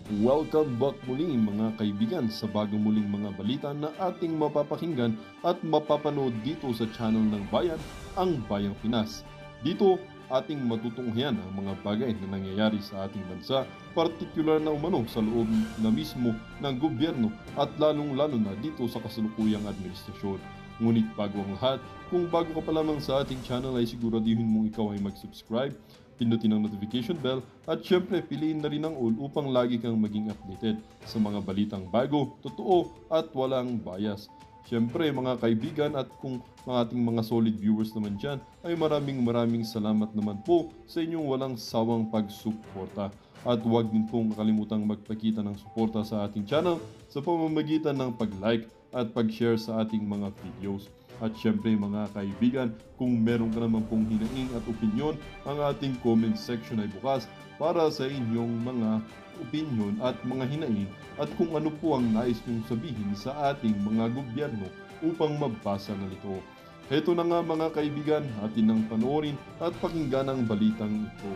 Welcome back muli mga kaibigan sa bagong muling mga balita na ating mapapakinggan at mapapanood dito sa channel ng Bayan, ang Bayang Pinas. Dito, ating matutunghayan ang mga bagay na nangyayari sa ating bansa, partikular na umano sa loob na mismo ng gobyerno at lalong-lalo na dito sa kasalukuyang administrasyon. Ngunit bago ang lahat, kung bago ka pa lamang sa ating channel ay siguraduhin mong ikaw ay mag-subscribe, pindutin ang notification bell at syempre piliin na rin ang all upang lagi kang maging updated sa mga balitang bago, totoo at walang bias. Syempre mga kaibigan at kung mga ating mga solid viewers naman dyan ay maraming salamat naman po sa inyong walang sawang pagsuporta. At huwag din pong kalimutang magpakita ng suporta sa ating channel sa pamamagitan ng pag-like at pag-share sa ating mga videos. At syempre mga kaibigan, kung meron ka naman pong hinaing at opinyon, ang ating comment section ay bukas para sa inyong mga opinyon at mga hinaing at kung ano po ang nais nyong sabihin sa ating mga gobyerno upang mabasa na ito. Heto na nga mga kaibigan, atin nang panoorin at pakinggan ang balitang ito.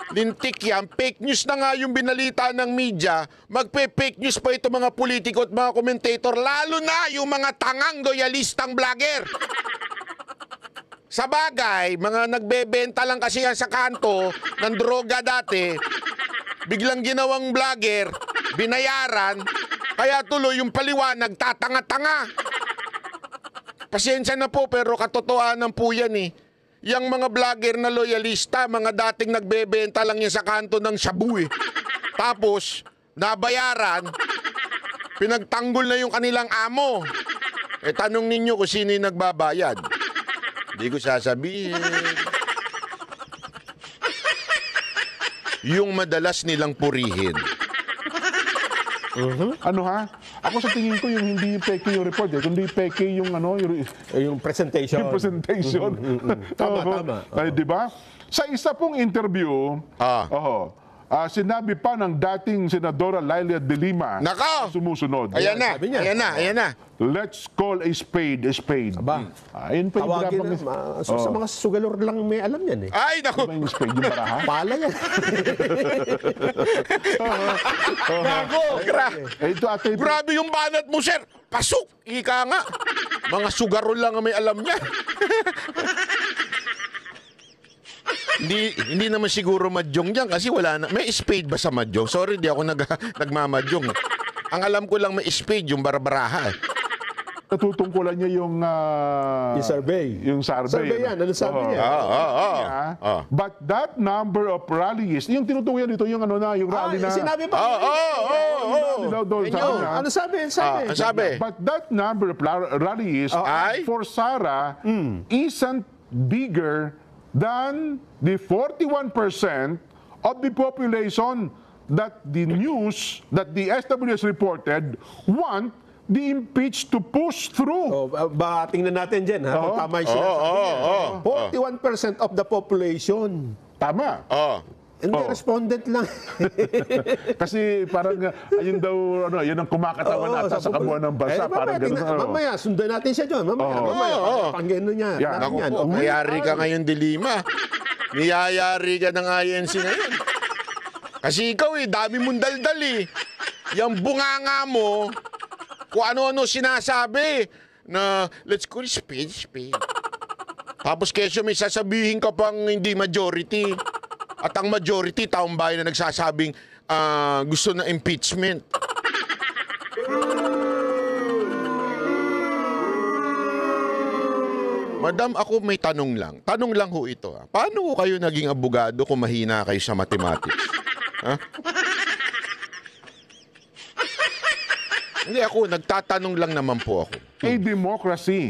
Lintik yan, fake news na nga yung binalita ng media, magpe-fake news pa ito mga politiko at mga komentator, lalo na yung mga tangang loyalistang vlogger. Sa bagay, mga nagbebenta lang kasi yan sa kanto ng droga dati, biglang ginawang vlogger, binayaran, kaya tuloy yung paliwanag, tatanga-tanga. Pasensya na po pero katotohanan po yan eh. Yang mga vlogger na loyalista, mga dating nagbebenta lang yan sa kanto ng shabu eh. Tapos, nabayaran, pinagtanggol na yung kanilang amo. Eh tanong ninyo kung sino yung nagbabayad. Hindi ko sasabihin. Yung madalas nilang purihin. Ano ha? Ako sa tingin ko yung hindi peke yung report kundi peke yung ano Yung presentation. yung presentation. Tama. Ay, di ba? Sa isa pong interview, sinabi pa ng dating Senadora Laila de Lima, Nako! sumusunod. Ayan na, Sabi niya. ayan na. Let's call a spade a spade. Aba. Ayun pa yung Tawagin binabangis. na. Sa mga sugalor lang may alam yan eh. Ay, naku! Ano ba yung spade yung baraha? Pala yan. Naku! Ito ate, Grabe yung banat mo, sir. Pasok! Ika nga. Mga sugarol lang ang may alam niya. Hindi naman siguro mahjong yan kasi wala na. May spade ba sa mahjong? Sorry, di ako nagmamahjong. Ang alam ko lang may spade, yung barbaraha. natutungkulan niya yung Yung survey. Yung survey. Survey yan. Ano sabi niya? But that number of rallies, yung tinutukoy dito, yung ano na, yung rally na. Sinabi ba? Ano sabi? Ang sabi? But that number of rallies Ay? for Sara isn't bigger than the 41% of the population that the news, that the SWS reported, want the impeached to push through. Tingnan natin dyan, ha? Kung tama yung sinasabi niya. 41% of the population. Tama. Hindi, respondent lang. Kasi parang, ayun daw, ano, yun ang kumakatawan ata sa kabuuan ng bansa. Parang ganun. Mamaya, sundan natin siya dyan. Mamaya, panggano niya. Yeah. Naku po, mayari ka ngayon, Dilima. Niyayari ka ng INC ngayon. Kasi ikaw dami mong daldal Yung bunganga mo, kung ano-ano sinasabi na let's call spade. Tapos kesyo may sasabihin ka pang hindi majority. At ang majority, taong bayan na nagsasabing gusto na impeachment. Madam, ako may tanong lang. Tanong lang ho ito. Paano ho kayo naging abogado kung mahina kayo sa mathematics? Ha? Hindi ako, nagtatanong lang naman po ako. A democracy.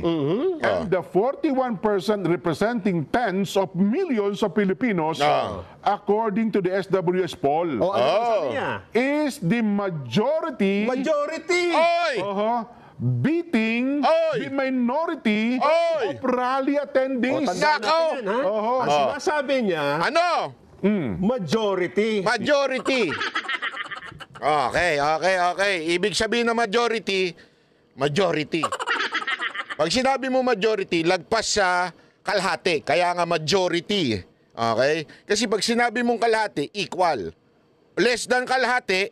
And the 41% representing tens of millions of Filipinos, according to the SWS poll, Ano sabi niya? is the majority Majority! Oy! beating Oy! the minority Oy! of rally attendees. Tandaan Nako! natin yan, ha? Ang sinasabi niya, Ano? majority. Majority. Okay. Ibig sabihin na majority. Pag sinabi mo majority, lagpas sa kalahati. Kaya nga majority. Okay? Kasi pag sinabi mong kalahati, equal. Less than kalahati,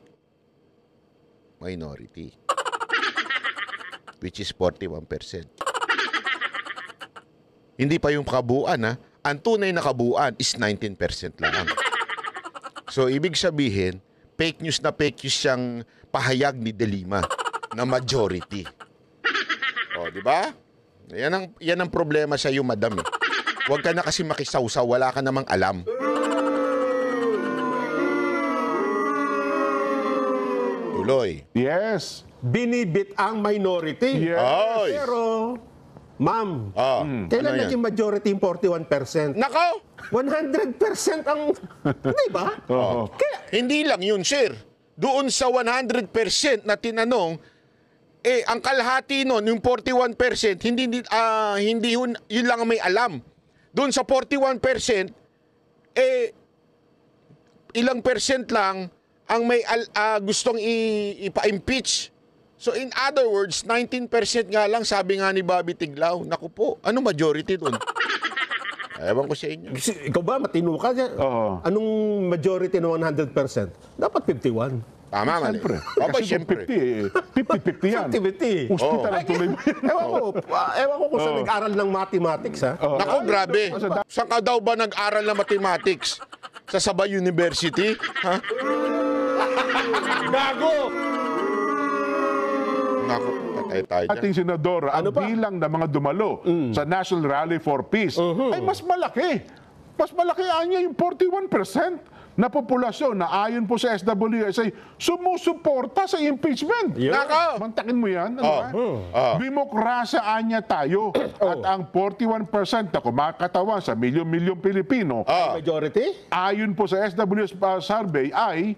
minority. Which is 41%. Hindi pa yung kabuuan, ha? Ang tunay na kabuuan is 19% lang. So, ibig sabihin, fake news siyang pahayag ni De Lima na majority. O, di ba? Yan ang problema sa iyo, madam. Eh. Huwag ka na kasi makisawsaw, wala ka namang alam. Tuloy. Yes. Binibit ang minority. Yes. Ay. Pero, ma'am, kailan Ano yan? naging majority yung 41%? Nako! 100% ang, di ba? Oo. Hindi lang yun, sir. Doon sa 100% na tinanong, ang kalahati nun, yung 41%, hindi yun lang ang may alam. Doon sa 41%, ilang percent lang ang may gustong ipa-impeach. So in other words, 19% nga lang, sabi nga ni Bobby Tiglao. Naku po, ano majority doon? Ewan ko sa inyo. Ikaw ba, matino ka dyan? Oo. Anong majority ng 100%? Dapat 51. Tama, mali. Siyempre. Aba, Kasi siyempre. 50 yan. 50-50. Hospital ang tuloy mo yan. Ewan ko kung saan nag-aral ng mathematics, ha? Naku, grabe. Saan ka daw ba nag-aral ng mathematics? Sa Sabay University? Ha? Gago! Naku, patay tayo dyan. Ating senadora, ang pa? bilang ng mga dumalo sa National Rally for Peace ay mas malaki. Mas malaki anya yung 41% na populasyon na ayon po sa SWS ay sumusuporta sa impeachment. Nako! Mantakin mo yan. Ano ba? Demokrasya anya tayo. At ang 41% na kumakatawan sa milyon-milyong Pilipino, Majority? ayon po sa SWS survey ay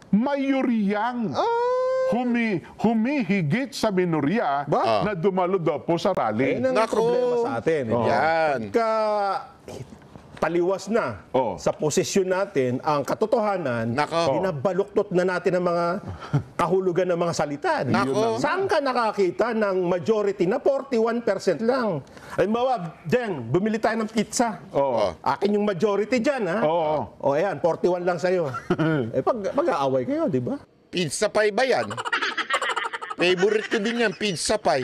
mayoryang humihigit sa minorya Ba? na dumalo daw po sa rally. Yan ang Nako. problema sa atin. Yan. Pagka taliwas na sa posisyon natin ang katotohanan, Nako. binabaluktot na natin ang mga kahulugan ng mga salita. Nako. Saan ka nakakita ng majority na 41% lang? Halimbawa, Jen, bumili tayo ng pizza. Oo. Akin yung majority dyan, ha? Oo. O ayan, 41 lang sa'yo. Mag-aaway kayo, di ba? Pizza pie ba yan? Favorite ko din yan, pizza pie.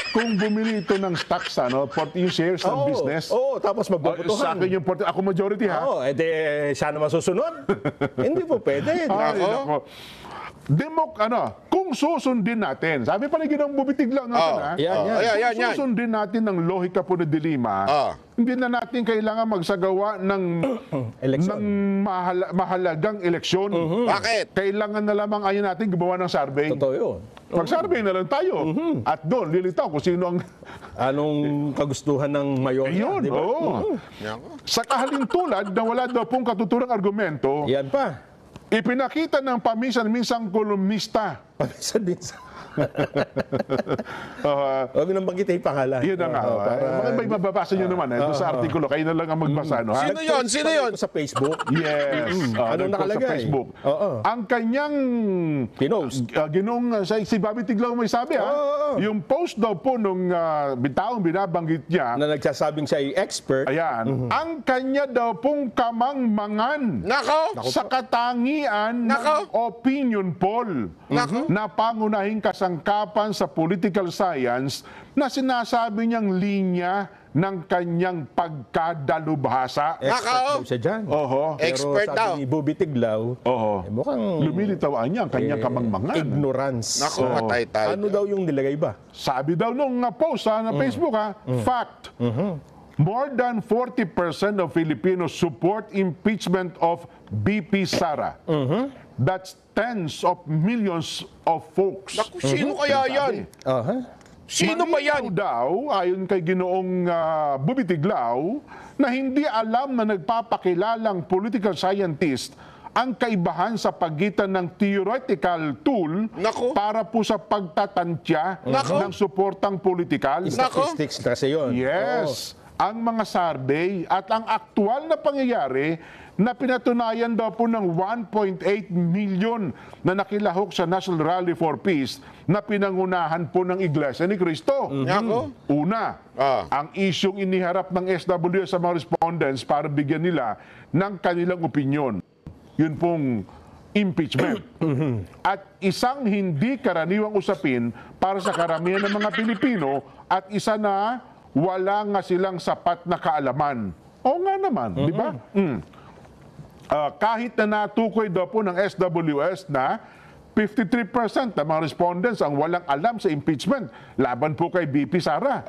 Kung bumili ito ng stocks, yung shares ng business, Oo, tapos sa magbobotohan. akin yung ako majority ha. Oo, edi siya naman susunod. Hindi po pwede. Ay, nako. Kung susundin natin, sabi pa rin ginang bubitig lang natin ha. Yan. Kung susundin natin ng lohika po ni De Lima, hindi na natin kailangan magsagawa ng Eleksyon. ng mahalagang eleksyon. Bakit? Kailangan na lamang ayon natin gumawa ng survey. Totoo yun. Mag-survey na lang tayo. At doon, lilitaw kung sino ang... Anong kagustuhan ng mayor Yun, di ba? oo. Sa kahalintulad na wala daw pong katuturang argumento, Yan pa. ipinakita ng paminsan-minsang kolumnista. Paminsan-minsan. Huwag nang banggitin yung pangalan. Yun na nga. May mababasa nyo naman doon sa artikulo. Kayo na lang ang magbasa. No, ha? Sino yun? Sino yun? Sa Facebook. Yes. Anong nagpost nakalagay? Sa Facebook. Oo. Ang kanyang Pinost. si Bobby Tiglao may sabi yung post daw po nung taong binabanggit niya, Na nagsasabing siya ay expert. ayan, ang kanya daw pong kamangmangan Nako! sa katangian ng Nako. opinion poll na pangunahing kasangkapan sa political science na sinasabi niyang linya ng kanyang pagkadalubhasa. Nako. Expert daw siya dyan. Oho. Expert Pero daw. sabi ni Bobby Tiglao, Oho. mukhang Lumilitaw niya ang kanyang kamangmangan. ignorance. Nako, patay tayo. Ano daw yung nilagay ba? Sabi daw nung post na Facebook fact. More than 40% of Filipinos support impeachment of BP Sara. That's tens of millions of folks. Naku, sino kaya yan? Sino ba yan? Malinaw daw, ayon kay Ginoong Bobby Tiglao, na hindi alam na nagpapakilalang political scientist ang kaibahan sa pagitan ng theoretical tool Nako. para po sa pagtatantya Nako. ng suportang politikal. Statistics kasi yun. Yes, ang mga survey at ang aktual na pangyayari na pinatunayan daw po ng 1.8 million na nakilahok sa National Rally for Peace na pinangunahan po ng Iglesia ni Cristo. Nako. Una, ang isyong iniharap ng SWS sa mga respondents para bigyan nila ng kanilang opinyon. Yun pong impeachment. At isang hindi karaniwang usapin para sa karamihan ng mga Pilipino at isa na wala nga silang sapat na kaalaman. Oo nga naman, di ba? Kahit na natukoy daw po ng SWS na 53% ng mga respondents ang walang alam sa impeachment laban po kay BP Sara.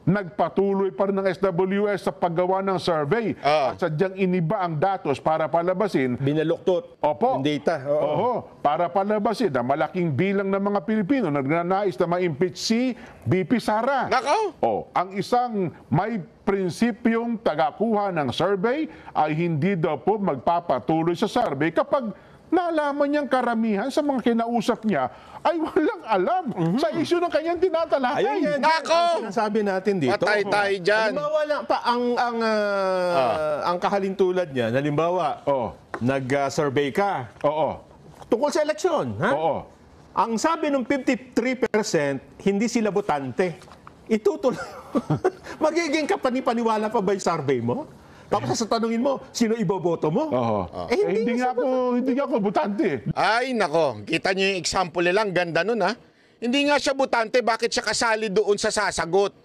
Nagpatuloy pa rin ng SWS sa paggawa ng survey at sadyang iniba ang datos para palabasin Binaluktot Opo. yung data. Oo. Oo, para palabasin na malaking bilang ng mga Pilipino na nagnanais na ma-impeach si BP Sara. Nako. Ang isang may prinsipyong tagakuha ng survey ay hindi daw po magpapatuloy sa survey kapag nalaman niyang karamihan sa mga kinausap niya ay walang alam sa isyu ng kanyang tinatalakay. Ayun yan. Nako! Ang sinasabi natin dito. Patay tayo dyan. Halimbawa lang pa, ang kahalintulad niya, halimbawa, nag-survey ka Oo. tungkol sa eleksyon. Ha? Oo. Ang sabi ng 53%, hindi sila botante. Itutuloy. Magiging kapanipaniwala pa ba yung survey mo? Tapos satanungin mo, sino iboboto mo? Oo. hindi Hindi nga ako butante. Ay, nako. Kita niyo yung example nilang ganda nun, ha? Hindi nga siya butante, bakit siya kasali doon sa sasagot?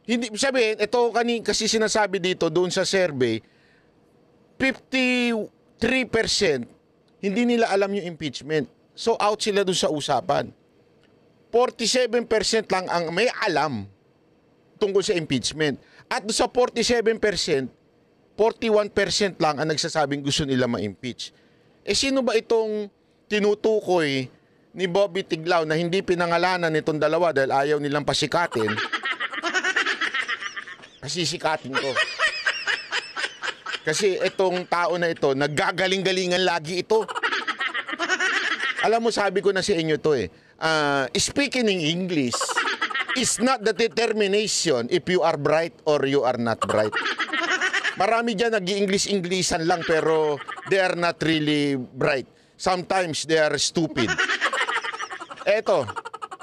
Hindi, sabihin, ito kasi sinasabi dito doon sa survey, 53% hindi nila alam yung impeachment. So, out sila doon sa usapan. 47% lang ang may alam tungkol sa impeachment. At doon sa 47%, 41% lang ang nagsasabing gusto nila ma-impeach. Eh sino ba itong tinutukoy ni Bobby Tiglao na hindi pinangalanan nitong dalawa dahil ayaw nilang pasikatin? Pasisikatin ko. Kasi itong tao na ito, naggagaling-galingan lagi ito. Alam mo, sabi ko na sa inyo to speaking in English is not the determination if you are bright or you are not bright. Marami dyan nag-i-English-Englishan lang pero they are not really bright. Sometimes they are stupid. Eto,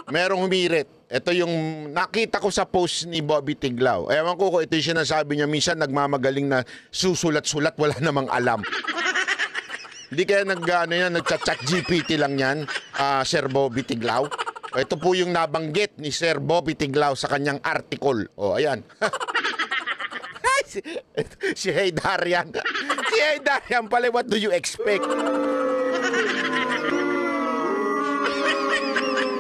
merong humirit. Ito yung nakita ko sa post ni Bobby Tiglao. Ewan ko kung ito yung sinasabi niya. Minsan nagmamagaling na susulat-sulat, wala namang alam. Hindi kaya nag-chat GPT lang yan, Sir Bobby Tiglao. Ito po yung nabanggit ni Sir Bobby Tiglao sa kanyang article. O, ayan. Si Hey Darian. Si Hey Darian pala, what do you expect?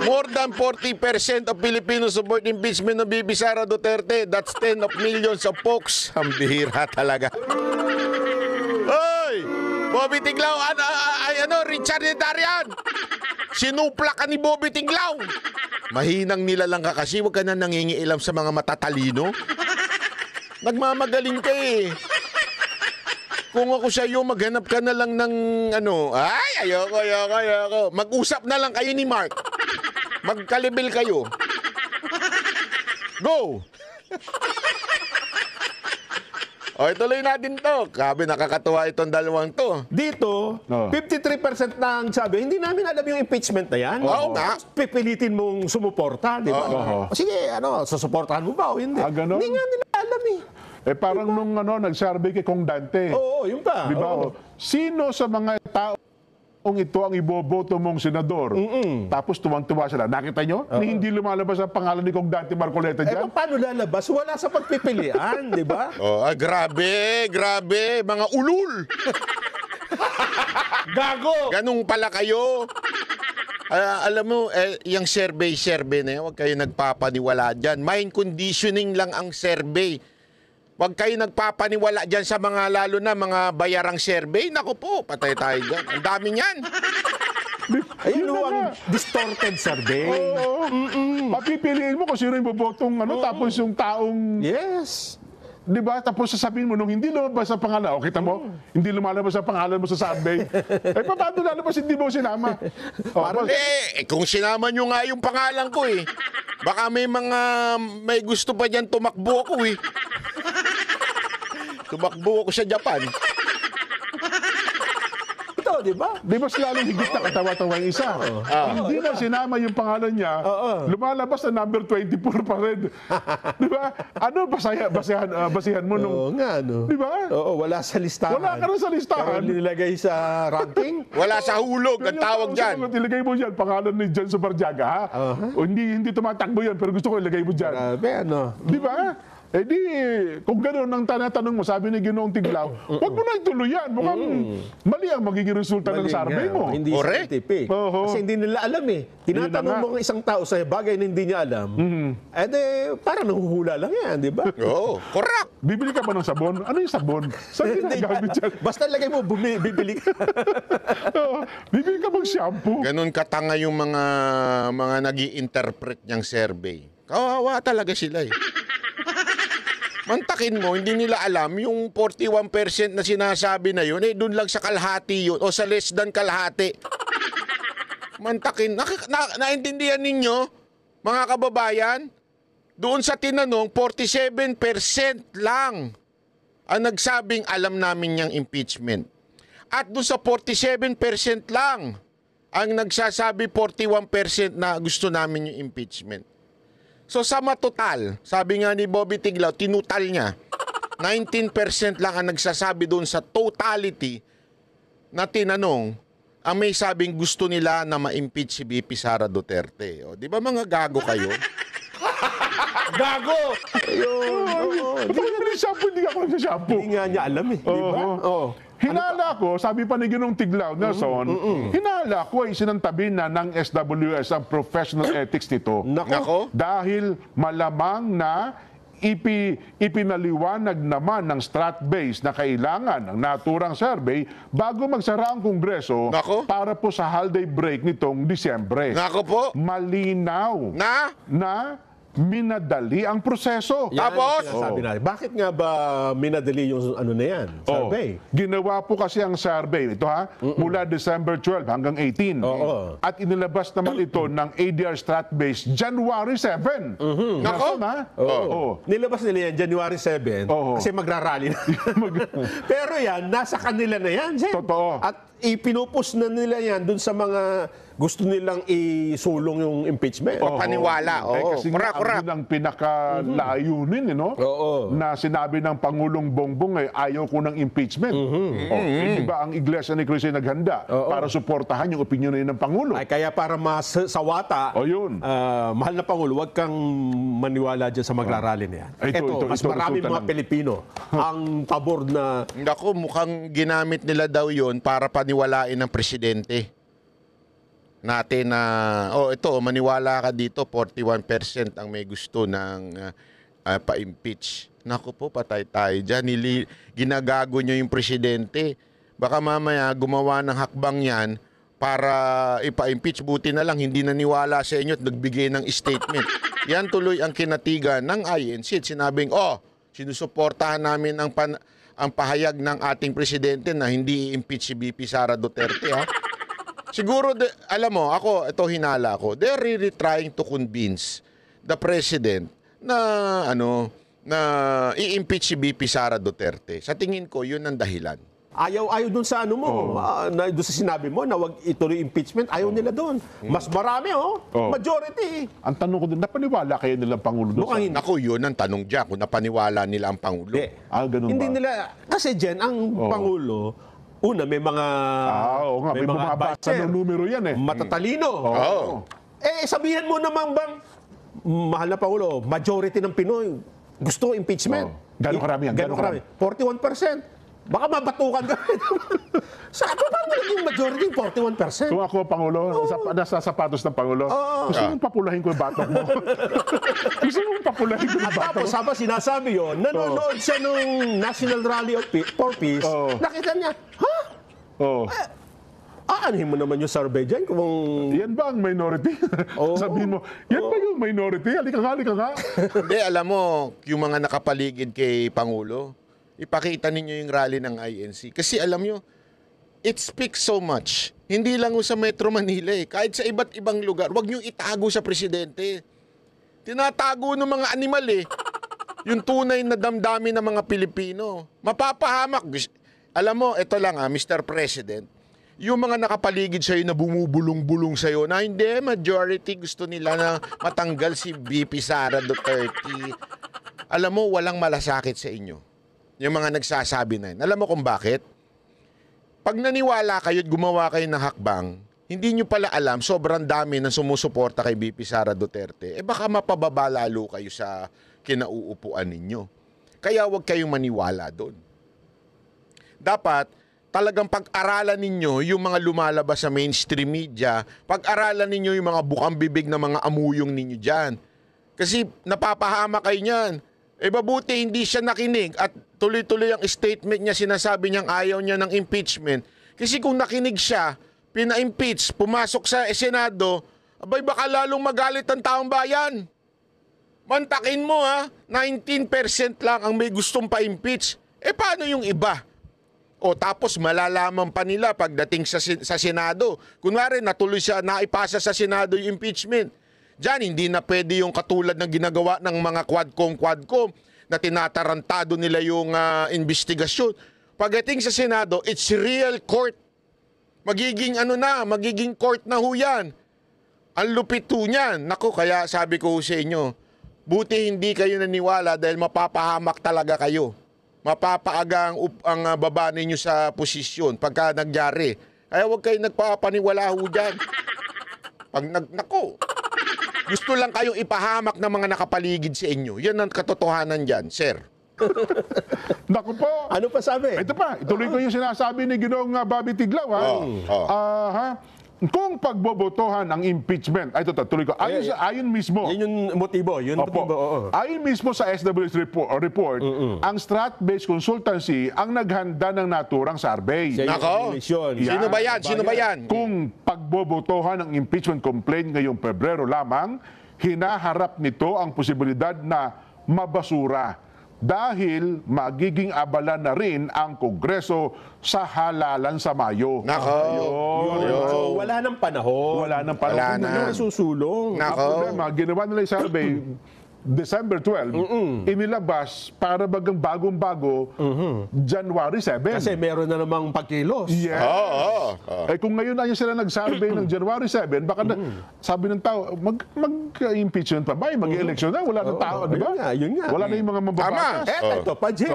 More than 40% of Filipinos support impeachment of BP Sara Duterte. That's 10 of millions of folks. Ang bihira talaga. Hoy! Bobby Tiglao, Richard Darian. Sinupla ka ni Bobby Tiglao. Mahinang nilalang ka kasi, huwag ka na nangingiilam sa mga matatalino. Nagmamagaling ka eh. Kung ako sa iyo, maghanap ka na lang ng ayoko. Mag-usap na lang kayo ni Mark. Magkalibel kayo. Go! Ituloy natin to. Grabe, nakakatuwa itong dalawang to. Dito, 53% na ang sabi, hindi namin alam yung impeachment na yan. Oo nga. Pipilitin mong sumuporta, di ba? Sige, susuportahan mo ba o hindi? Ganon? Hindi nga nila alam eh. Parang nung nag-survey kay Kong Dante. Oo, yun pa. Di ba? Sino sa mga taong ito ang iboboto mong senador? Tapos tuwang-tuwa sila. Nakita nyo? Hindi lumalabas ang pangalan ni Kong Dante Marcoleta dyan? Paano lalabas? Wala sa pagpipilian, di ba? Grabe. Mga ulul. Gago! Ganun pala kayo. Alam mo, yung survey na yan, huwag kayo nagpapaniwala dyan. Mind conditioning lang ang survey. Huwag kayo nagpapaniwala dyan sa mga, lalo na mga bayarang survey. Naku po, patay tayo dyan. Ang dami niyan. Ayun ang distorted survey. Papipiliin mo kung sino yung bobotong tapos yung taong... Yes. Di ba? Tapos sasabihin mo, nung hindi lumabas ang pangalan, o kita mo, hindi lumalabas ang pangalan mo sa survey, paano lalabas hindi mo sinama? Kung sinama nyo nga yung pangalan ko baka may gusto pa dyan tumakbo ako Tumakbo ako sa Japan. Ito, di ba? Di ba lalong higit na katawa-tawa yung isa? Hindi na sinama yung pangalan niya, lumalabas na number 24 pa rin. Di ba? Ano basihan mo nung... Oo nga, Di ba? Oo, wala sa listahan. Wala ka rin sa listahan. Pero nilagay sa ranking. Wala sa hulog ang tawag dyan. Ilagay mo dyan, pangalan ni Jan Subarjaga, ha? O hindi tumatakbo yan, pero gusto ko ilagay mo dyan. Grabe, ano? Di ba? Kung gano'n ang tanatanong mo, sabi ni Ginoong Tiglaw, huwag mo na ituloy yan. Mukhang mali ang magiging resulta ng survey mo. Hindi Correct. scientific. Kasi hindi nila alam Tinatanong mo ng isang tao sa bagay na hindi niya alam, parang nahuhula lang yan, di ba? Oo, correct. Bibili ka ba ng sabon? Ano yung sabon? Saan ginagamit yan? Basta lagay mo, bibili ka. Bibili ka bang shampoo? Ganun katanga yung mga nag-i-interpret niyang survey. Kawawa talaga sila Mantakin mo, hindi nila alam yung 41% na sinasabi na yun, doon lang sa kalahati yun, o sa less than kalahati. Mantakin. Naintindihan ninyo, mga kababayan? Doon sa tinanong, 47% lang ang nagsabing alam namin niyang impeachment. At doon sa 47% lang ang nagsasabi 41% na gusto namin yung impeachment. So sa matotal, sabi nga ni Bobby Tiglaw, tinutal niya, 19% lang ang nagsasabi doon sa totality na tinanong, ang may sabing gusto nila na ma-impeach si VP Sara Duterte. O, di ba mga gago kayo? Gago! Hindi ako nagsashampoo. Hindi nga niya alam di ba? Hinala ko, sabi pa ni Ginong Tiglaw, Nelson, hinala ko ay sinantabi na ng SWS ang professional ethics nito. Nako. Dahil malamang na ipinaliwanag naman ng strat-based na kailangan ng naturang survey bago magsara ang Kongreso para po sa holiday break nitong Disyembre. Nako po. Malinaw na minadali ang proseso. Tapos? Sabi natin, bakit nga ba minadali yung ano na yan? Survey? Ginawa po kasi ang survey, ito mula December 12 hanggang 18. At inilabas naman ito ng ADR Strat-Based January 7. Nako? Nilabas nila yan January 7 kasi magrarally na. Pero yan, nasa kanila na yan, Jen. Totoo. At ipinupus na nila yan dun sa mga gusto nilang isulong yung impeachment. O paniwala. Kasi yun ang pinakalayunin, na sinabi ng Pangulong Bongbong ayaw ko ng impeachment. Di ba ang Iglesia ni Cristo naghanda para suportahan yung opinyon ng Pangulo? Ay, kaya para masawata, mahal na Pangulo, huwag kang maniwala dyan sa magrarally na yan. Mas maraming mga Pilipino ang pabor na... Naku, mukhang ginamit nila daw yun para paniwalain ng presidente natin na, maniwala ka dito, 41% ang may gusto ng pa-impeach. Naku po, patay tayo dyan. Ginagago nyo yung presidente. Baka mamaya gumawa ng hakbang yan para ipa-impeach. Buti na lang, hindi naniwala sa inyo at nagbigay ng statement. Yan tuloy ang kinatigan ng INC. Sinabing, sinusuportahan namin ang pahayag ng ating presidente na hindi i-impeach si VP Sara Duterte, Siguro, alam mo, ito hinala ko, they're really trying to convince the president na, i-impeach si VP Sara Duterte. Sa tingin ko, yun ang dahilan. Ayaw dun sa doon sa sinabi mo na wag ituloy impeachment, ayaw nila doon. Mas marami, majority. Ang tanong ko din, napaniwala kayo nilang Pangulo doon? Naku, yun ang tanong dyan, kung napaniwala nila ang Pangulo. Ganun Hindi ba? nila, kasi Jen, ang Pangulo, una, may mga may mga advisor. Numero yan matatalino. Sabihin mo naman bang, mahal na Pangulo, majority ng Pinoy gusto impeachment. Gano'ng karami yan? Gano'ng karami? 41%. Baka mabatukan ka. Paano naging majority 41%? Kung ako Pangulo, nasa sapatos ng Pangulo, gusto mong papulahin ko yung batok mo. Gusto mong papulahin ko yung batok mo. Tapos habang sinasabi yun, nanonood siya nung National Rally for Peace, nakita niya, Aanhin mo naman yung survey dyan kung... Yan ba ang minority? Oo. Sabihin mo, yan ba yung minority? Halika nga. Hindi, alam mo, yung mga nakapaligid kay Pangulo, ipakita ninyo yung rally ng INC. Kasi alam nyo, it speaks so much. Hindi lang sa Metro Manila eh. Kahit sa iba't ibang lugar, wag nyo itago sa presidente. Tinatago ng mga animal eh. Yung tunay na damdamin ng mga Pilipino. Mapapahamak. Alam mo, ito lang Mr. President, yung mga nakapaligid sa'yo na bumubulong-bulong sa'yo na hindi, majority gusto nila na matanggal si VP Sara Duterte. Alam mo, walang malasakit sa inyo. Yung mga nagsasabi na yun. Alam mo kung bakit? Pag naniwala kayo at gumawa kayo ng hakbang, hindi nyo pala alam, sobrang dami ng sumusuporta kay VP Sara Duterte. Baka mapababa lalo kayo sa kinauupuan ninyo. Kaya huwag kayong maniwala doon. Dapat, talagang pag-aralan ninyo yung mga lumalabas sa mainstream media, pag-aralan ninyo yung mga bukang bibig na mga amuyong ninyo dyan. Kasi napapahama kayo niyan. Mabuti hindi siya nakinig at tuloy-tuloy ang statement niya, sinasabi niyang ayaw niya ng impeachment. Kasi kung nakinig siya, pina-impeach, pumasok sa Senado, abay baka lalong magalit ang taong bayan. Mantakin mo 19% lang ang may gustong pa-impeach. Paano yung iba? O tapos malalaman pa nila pagdating sa Senado. Kunwari natuloy siya, naipasa sa Senado yung impeachment. Diyan hindi na pwede yung katulad ng ginagawa ng mga quadcom na tinatarantado nila yung investigasyon. Pagdating sa Senado, it's real court. Magiging magiging court na ho yan. Ang lupit ho niyan. Naku, kaya sabi ko sa inyo, buti hindi kayo naniwala dahil mapapahamak talaga kayo. Mapapaaga ang baba ninyo sa posisyon pagka nagyari. Kaya huwag kayo nagpapaniwala ho dyan. Pag gusto lang kayong ipahamak ng mga nakapaligid sa inyo. Yan ang katotohanan dyan, sir. Naku po. Ano pa sabi? Ito pa, ituloy ko yung sinasabi ni Ginoong Bobby Tiglaw. Kung pagbobotohan ang impeachment, tuloy ko, ayon mismo. Yan yung motibo. Oo. Ayon mismo sa SWS report, ang Strat-based consultancy ang naghanda ng naturang survey. Nako. Sino ba yan? Sino ba yan? Kung pagbobotohan ng impeachment complaint ngayong Pebrero lamang, hinaharap nito ang posibilidad na mabasura dahil magiging abala na rin ang Kongreso sa halalan sa Mayo. Nako. So, wala nang panahon. Wala nang panahon. Wala na. Yung susulong. Nako. Ang problema, ginawa nila yung survey December 12, inilabas para bagang bagong-bago January 7. Kasi meron na namang pagkilos. Yes. Kung ngayon na sila nag-survey ng January 7, baka sabi ng tao, mag-impeachment pa ba? Mag-election na? Wala ng tao, di ba? Yun nga. Wala na yung mga mababatas. Ito pa, Jim.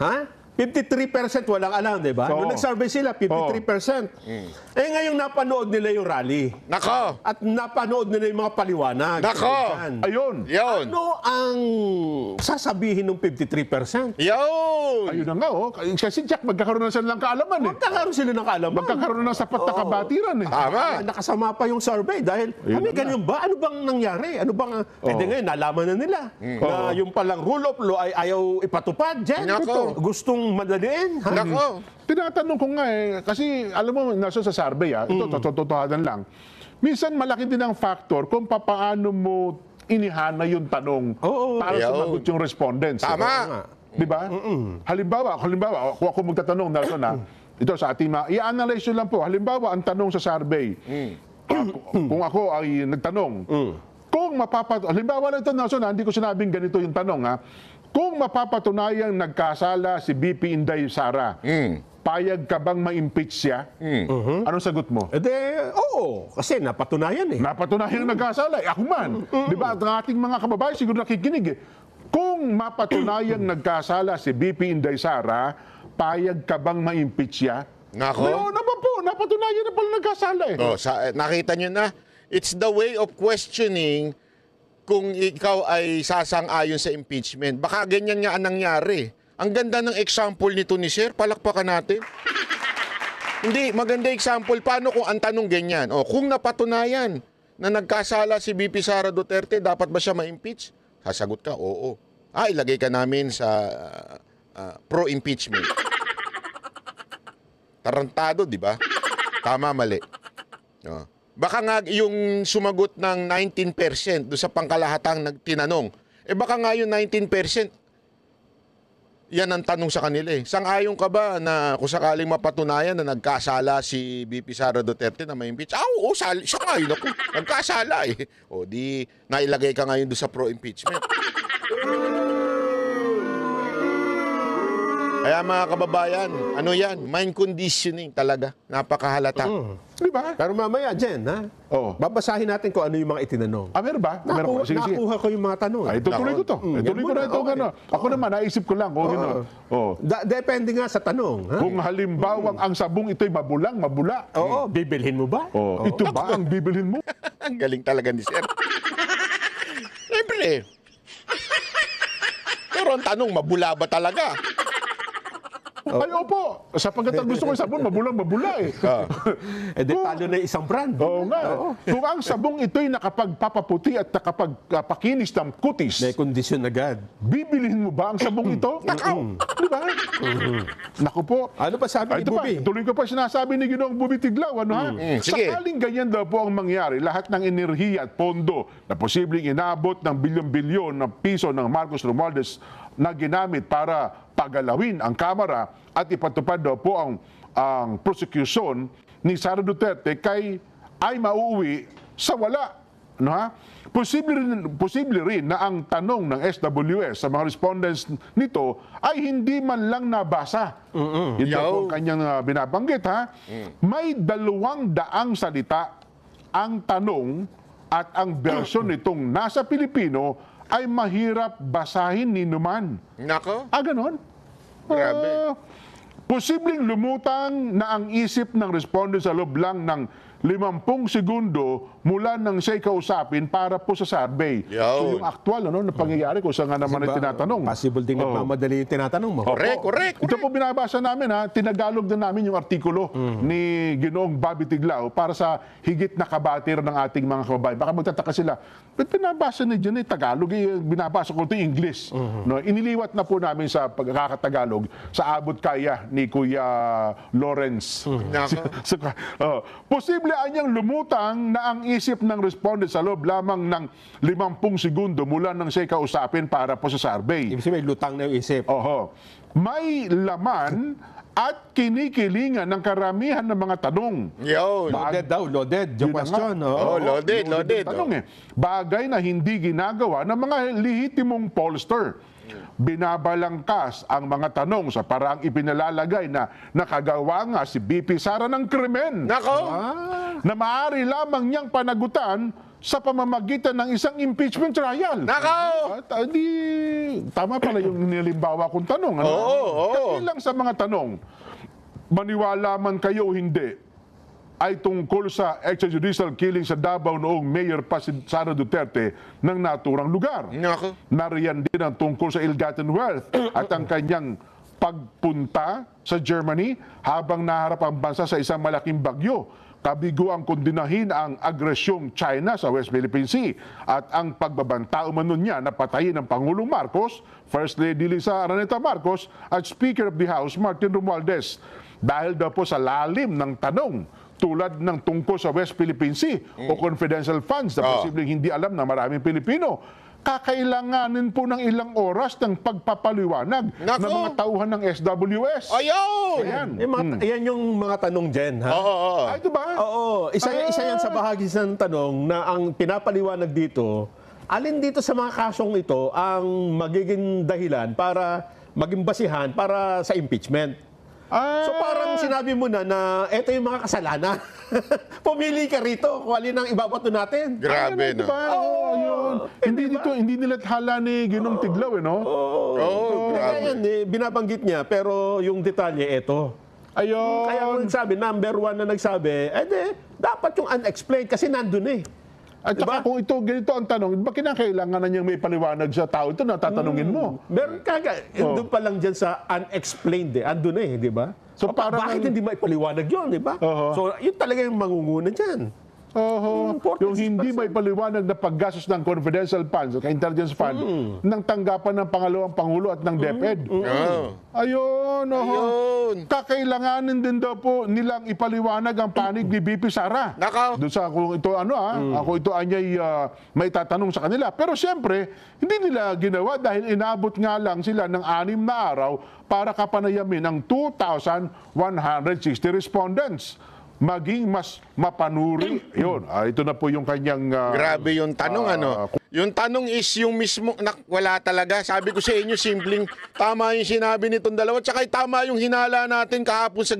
Ha? 53% walang alam, di ba? Nung nag-survey sila, 53%. Ngayong napanood nila yung rally. Nako. At napanood nila yung mga paliwanag. Nako. Ayun. Yun. Ano ang sasabihin ng 53%? Yun. Ayun na nga, Kasi Jack, magkakaroon na sila ng kaalaman eh. Magkakaroon sila ng kaalaman. Magkakaroon na sapat na kabatiran eh. Tama. Nakasama pa yung survey dahil ganyan ba? Ano bang nangyari? Ano bang... ngayon, nalaman na nila na yung palang rule of law ay ayaw ipatupad. Jen, Nako. gustong madaliin. Nako. Tinatanong ko nga kasi alam mo, nasa sa survey ito, totohanan lang. Minsan malaki din ang factor kung paano mo inihana yung tanong para sumagot yung respondents. Tama. Di ba? Halimbawa, kung ako magtatanong, Nelson, ito sa ating i-analyze nyo lang po. Halimbawa, ang tanong sa survey, kung ako ay nagtanong, kung halimbawa na ito, Nelson, hindi ko sinabing ganito yung tanong, kung mapapatunayang nagkasala si BP Inday Sara, payag ka bang ma-impeach siya? Anong sagot mo? Oo. Kasi napatunayan eh. Napatunayang nagkasala. Ako man. Di ba? Ang ating mga kababayan siguro nakikinig eh. Kung mapatunayang nagkasala si BP Inday Sara, payag ka bang ma-impeach siya? Nako. Oo naman po. Napatunayan na pala nagkasala eh. Nakita nyo na, it's the way of questioning kung ikaw ay sasang-ayon sa impeachment. Baka ganyan nga ang nangyari. Ang ganda ng example nito ni Sir, palakpakan natin. Hindi, maganda example. Paano kung ang tanong ganyan? Kung napatunayan na nagkasala si BP Sara Duterte, dapat ba siya ma-impeach? Sasagot ka, oo. Ilagay ka namin sa pro-impeachment. Tarantado, di ba? Tama, mali. Oh. Baka nga yung sumagot ng 19% doon sa pangkalahatang nagtinanong, baka nga yung 19%, yan ang tanong sa kanila eh. Sang-ayon ka ba na kung sakaling mapatunayan na nagkasala si BP Sara Duterte na may impeach? Oo, sang-ayon ako. Nagkasala eh. O di, nailagay ka ngayon doon sa pro-impeachment. Kaya mga kababayan, ano yan? Mind conditioning talaga. Napakahalata. Di ba? Pero mamaya, Jen, ha? Oo. Babasahin natin kung ano yung mga itinanong. Meron ba? Meron ba? Sige, sige. Nakuha ko yung mga tanong. Ay, tutuloy ko to. Tuloy ko na ito. Okay. Ako naman, naisip ko lang. Depende nga sa tanong. Ha? Kung halimbawang ang sabong ito'y mabulang, mabula. Oo, bibilhin mo ba? Ito ba ang bibilhin mo? Ang galing talaga ni Sir. Siyempre. Pero ang tanong, mabula ba talaga? Ay, opo. Sapagkat ang gusto ko yung sabon, mabulang, mabula eh. Talo na isang brand. Oo nga. Kung ang sabong ito'y nakapagpapaputi at nakapagpakinis ng kutis, May kondisyon agad. bibilhin mo ba ang sabong ito? Nakaw. Di ba? Naku po. Ano pa sabi ni Ito pa, Bubi? tuloy ko pa sinasabi ni Ginoong Bubi Tiglaw, ano ha? Sige. Sakaling ganyan daw po ang mangyari, lahat ng enerhiya at pondo na posibleng inabot ng bilyon-bilyon ng piso ng Marcos Romualdez na ginamit para pagalawin ang Kamara at ipatupad daw po ang prosecution ni Sara Duterte ay mauuwi sa wala. Ano ha? Posible rin na ang tanong ng SWS sa mga respondents nito ay hindi man lang nabasa. Yun daw po ang kanyang binabanggit ha. May 200 salita ang tanong at ang bersyon nitong nasa Pilipino ay mahirap basahin ni numan. Nako. Ganon? Grabe. Posibleng lumutang na ang isip ng respondent sa loob lang ng 50 segundo mula nang siya'y kausapin para po sa survey. So yung actual na pangyayari kung saan nga naman ay tinatanong. Possible din nagmamadali yung tinatanong mo. Correct. Ito po binabasa namin ha, tinagalog na namin yung artikulo ni Ginoong Bobby Tiglaw para sa higit na kabatir ng ating mga kababayan. Baka magtataka sila, ba't binabasa na dyan Tagalog? Binabasa ko ito English. No, iniliwat na po namin sa pagkakatagalog sa abot kaya ni Kuya Lawrence. Posible anyang lumutang na ang isip ng respondent sa loob lamang ng 50 segundo mula nang siya'y kausapin para po sa survey. Ibig sabihin, may lutang na yung isip. May laman at kinikilingan ng karamihan ng mga tanong. Loaded daw, loaded. Yung question. Loaded. Tanong bagay na hindi ginagawa ng mga lehitimong pollster. Binabalangkas ang mga tanong sa paraang ipinalalagay na nakagawa nga si BP Sara ng krimen. Nako. Na maaari lamang niyang panagutan sa pamamagitan ng isang impeachment trial. Nako. Tama pala yung nilimbawa kong tanong. Kabilang sa mga tanong, maniwala man kayo o hindi, ay tungkol sa extrajudicial killing sa Davao noong Mayor pa si Sara Duterte ng naturang lugar. Nako. Nariyan din ang tungkol sa ill-gotten wealth at ang kanyang pagpunta sa Germany habang naharap ang bansa sa isang malaking bagyo. Kabigo ang kondinahin ang agresyong China sa West Philippine Sea at ang pagbabanta umano niya na patayin ng Pangulong Marcos, First Lady Lisa Araneta Marcos at Speaker of the House Martin Romualdez. Dahil daw po sa lalim ng tanong tulad ng tungkol sa West Philippine Sea o confidential funds na posibleng hindi alam ng maraming Pilipino, kakailanganin po ng ilang oras ng pagpapaliwanag ng mga tauhan ng SWS. Ayan. Yan yung mga tanong, Jen. Ha? Ito ba? Isa yan sa bahagi ng tanong na ang pinapaliwanag dito, alin dito sa mga kasong ito ang magiging dahilan para maging basihan para sa impeachment. So parang sinabi mo na ito yung mga kasalanan. Pumili ka rito kung alin ang ibabato natin. Grabe, no? Hindi nila hala ni Ginong Tiglaw, no? Kaya yan, binabanggit niya, pero yung detalye, ito. Ayun. Kaya nagsabi, number 1 na nagsabi, dapat yung unexplained kasi nandun eh. At saka kung ganito ang tanong, ba kinakailangan na niyang may paliwanag sa tao ito na tatanungin mo? Meron doon pa lang dyan sa unexplained andun di ba? So, Bakit hindi maipaliwanag yun, di ba? So, yun talaga yung mangunguna dyan. Oho, yung hindi may paliwanag na paggastos ng confidential funds, intelligence fund, ng tanggapan ng pangalawang Pangulo at ng DepEd. Oo. Ayun, oho. Ayun. Kakailanganin din daw po nilang ipaliwanag ang panig ni BP Sara. Nakaw. Doon sa kung ito ako ito anyay may tatanong sa kanila. Pero siyempre, hindi nila ginawa dahil inabot nga lang sila ng 6 na araw para kapanayamin ang 2,160 respondents. Maging mas mapanuri. Yun, ito na po yung kanyang... Grabe yung tanong, ano? Yung tanong is yung mismo, wala talaga. Sabi ko sa inyo, simpleng tama yung sinabi nitong dalawa. Tsaka tama yung hinala natin kahapon sa